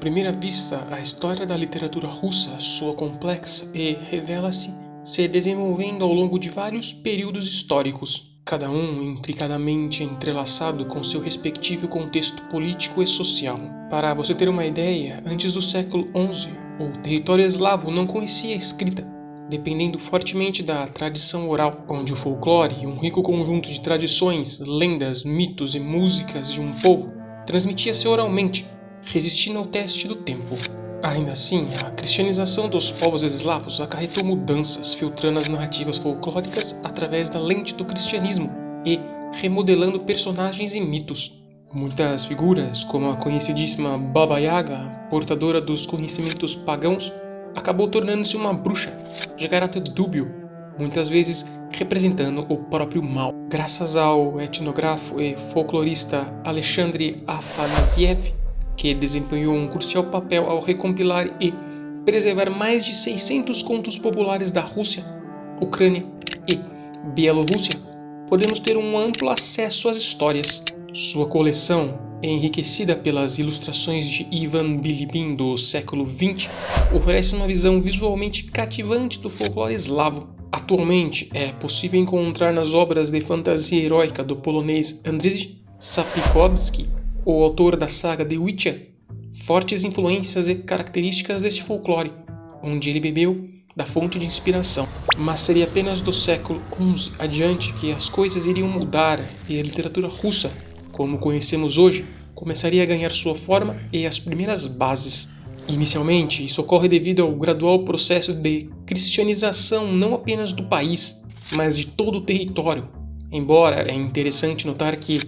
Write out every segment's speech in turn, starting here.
primeira vista, a história da literatura russa soa complexa e revela-se se desenvolvendo ao longo de vários períodos históricos, cada um intricadamente entrelaçado com seu respectivo contexto político e social. Para você ter uma ideia, antes do século XI, o território eslavo não conhecia escrita, dependendo fortemente da tradição oral, onde o folclore, um rico conjunto de tradições, lendas, mitos e músicas de um povo, transmitia-se oralmente, resistindo ao teste do tempo. Ainda assim, a cristianização dos povos eslavos acarretou mudanças, filtrando as narrativas folclóricas através da lente do cristianismo e remodelando personagens e mitos. Muitas figuras, como a conhecidíssima Baba Yaga, portadora dos conhecimentos pagãos, acabou tornando-se uma bruxa de caráter dúbio, muitas vezes representando o próprio mal. Graças ao etnógrafo e folclorista Alexandre Afanasiev, que desempenhou um crucial papel ao recompilar e preservar mais de 600 contos populares da Rússia, Ucrânia e Bielorrússia, podemos ter um amplo acesso às histórias. Sua coleção, enriquecida pelas ilustrações de Ivan Bilibin do século XX, oferece uma visão visualmente cativante do folclore eslavo. Atualmente, é possível encontrar nas obras de fantasia heróica do polonês Andrzej Sapkowski, o autor da saga The Witcher, fortes influências e características deste folclore, onde ele bebeu da fonte de inspiração. Mas seria apenas do século XI adiante que as coisas iriam mudar e a literatura russa, como conhecemos hoje, começaria a ganhar sua forma e as primeiras bases. Inicialmente, isso ocorre devido ao gradual processo de cristianização não apenas do país, mas de todo o território. Embora é interessante notar que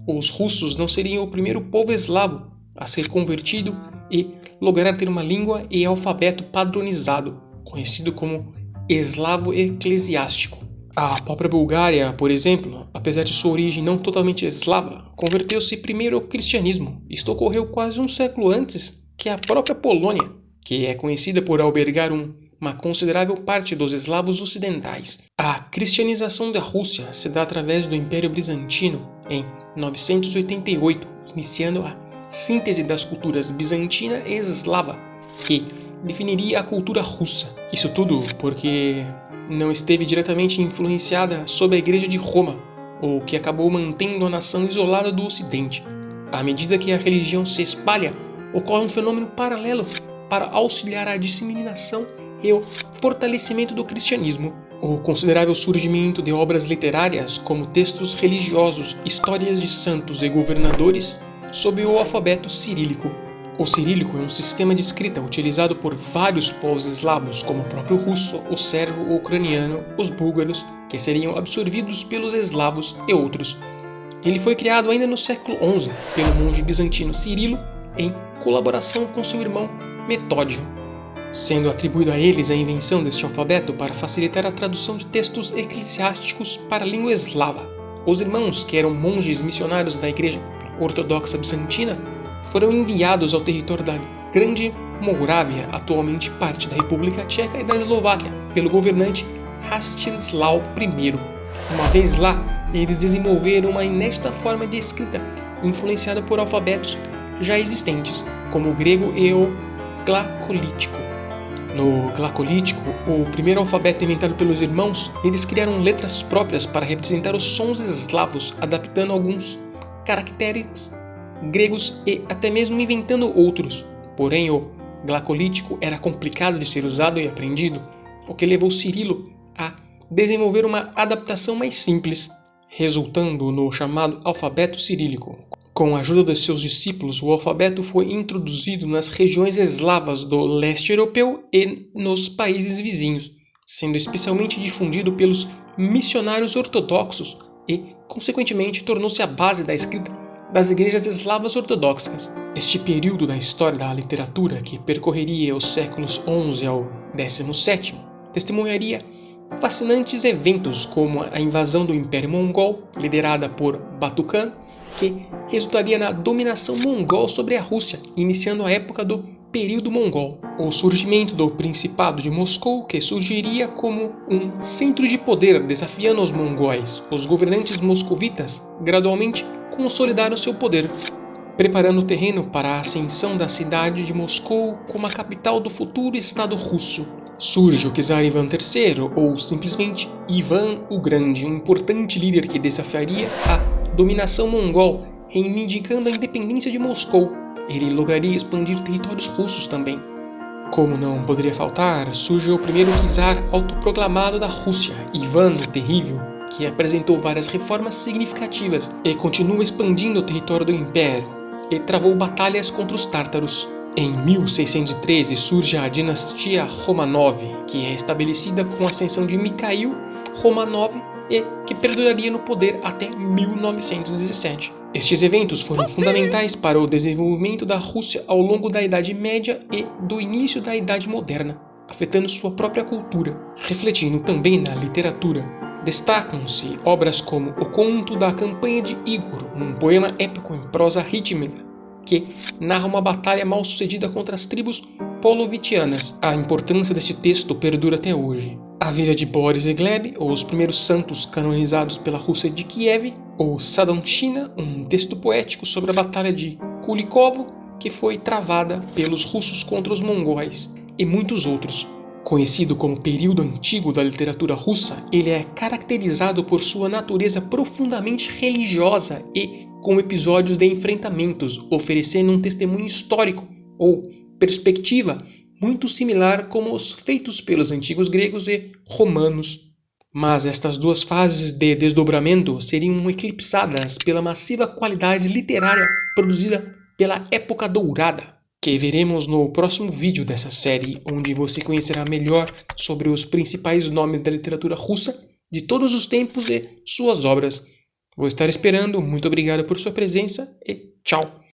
os russos não seriam o primeiro povo eslavo a ser convertido e lograr ter uma língua e alfabeto padronizado, conhecido como eslavo eclesiástico. A própria Bulgária, por exemplo, apesar de sua origem não totalmente eslava, converteu-se primeiro ao cristianismo. Isto ocorreu quase um século antes que a própria Polônia, que é conhecida por albergar uma considerável parte dos eslavos ocidentais. A cristianização da Rússia se dá através do Império Bizantino em 988, iniciando a síntese das culturas bizantina e eslava, que definiria a cultura russa. Isso tudo porque não esteve diretamente influenciada sob a Igreja de Roma, o que acabou mantendo a nação isolada do Ocidente. À medida que a religião se espalha, ocorre um fenômeno paralelo para auxiliar a disseminação e o fortalecimento do cristianismo. O considerável surgimento de obras literárias, como textos religiosos, histórias de santos e governadores, sob o alfabeto cirílico. O cirílico é um sistema de escrita utilizado por vários povos eslavos, como o próprio russo, o sérvio, o ucraniano, os búlgaros, que seriam absorvidos pelos eslavos e outros. Ele foi criado ainda no século XI pelo monge bizantino Cirilo, em colaboração com seu irmão Metódio, sendo atribuído a eles a invenção deste alfabeto para facilitar a tradução de textos eclesiásticos para a língua eslava. Os irmãos, que eram monges missionários da Igreja Ortodoxa Bizantina, foram enviados ao território da Grande Morávia, atualmente parte da República Tcheca e da Eslováquia, pelo governante Rastislav I. Uma vez lá, eles desenvolveram uma inédita forma de escrita, influenciada por alfabetos já existentes, como o grego e o glacolítico. No glacolítico, o primeiro alfabeto inventado pelos irmãos, eles criaram letras próprias para representar os sons eslavos, adaptando alguns caracteres gregos e até mesmo inventando outros. Porém, o glacolítico era complicado de ser usado e aprendido, o que levou Cirilo a desenvolver uma adaptação mais simples, resultando no chamado alfabeto cirílico. Com a ajuda de seus discípulos, o alfabeto foi introduzido nas regiões eslavas do leste europeu e nos países vizinhos, sendo especialmente difundido pelos missionários ortodoxos e, consequentemente, tornou-se a base da escrita das igrejas eslavas ortodoxas. Este período da história da literatura, que percorreria os séculos XI ao XVII, testemunharia fascinantes eventos como a invasão do Império Mongol, liderada por Batu Khan, que resultaria na dominação mongol sobre a Rússia, iniciando a época do período mongol. O surgimento do Principado de Moscou, que surgiria como um centro de poder desafiando os mongóis. Os governantes moscovitas gradualmente consolidaram seu poder. preparando o terreno para a ascensão da cidade de Moscou como a capital do futuro Estado russo. Surge o czar Ivan III, ou simplesmente Ivan o Grande, um importante líder que desafiaria a dominação mongol, reivindicando a independência de Moscou. Ele lograria expandir territórios russos também. Como não poderia faltar, surge o primeiro czar autoproclamado da Rússia, Ivan o Terrível, que apresentou várias reformas significativas e continua expandindo o território do Império, e travou batalhas contra os tártaros. Em 1613 surge a dinastia Romanov, que é estabelecida com a ascensão de Mikhail Romanov e que perduraria no poder até 1917. Estes eventos foram fundamentais para o desenvolvimento da Rússia ao longo da Idade Média e do início da Idade Moderna, afetando sua própria cultura, refletindo também na literatura. Destacam-se obras como O Conto da Campanha de Igor, um poema épico em prosa rítmica, que narra uma batalha mal sucedida contra as tribos polovitianas. A importância deste texto perdura até hoje. A vida de Boris e Gleb, os primeiros santos canonizados pela Rússia de Kiev, ou Sadonchina, um texto poético sobre a batalha de Kulikovo, que foi travada pelos russos contra os mongóis, e muitos outros. Conhecido como período antigo da literatura russa, ele é caracterizado por sua natureza profundamente religiosa e com episódios de enfrentamentos, oferecendo um testemunho histórico ou perspectiva muito similar como os feitos pelos antigos gregos e romanos. Mas estas duas fases de desdobramento seriam eclipsadas pela massiva qualidade literária produzida pela Época Dourada, que veremos no próximo vídeo dessa série, onde você conhecerá melhor sobre os principais nomes da literatura russa de todos os tempos e suas obras. Vou estar esperando, muito obrigado por sua presença e tchau!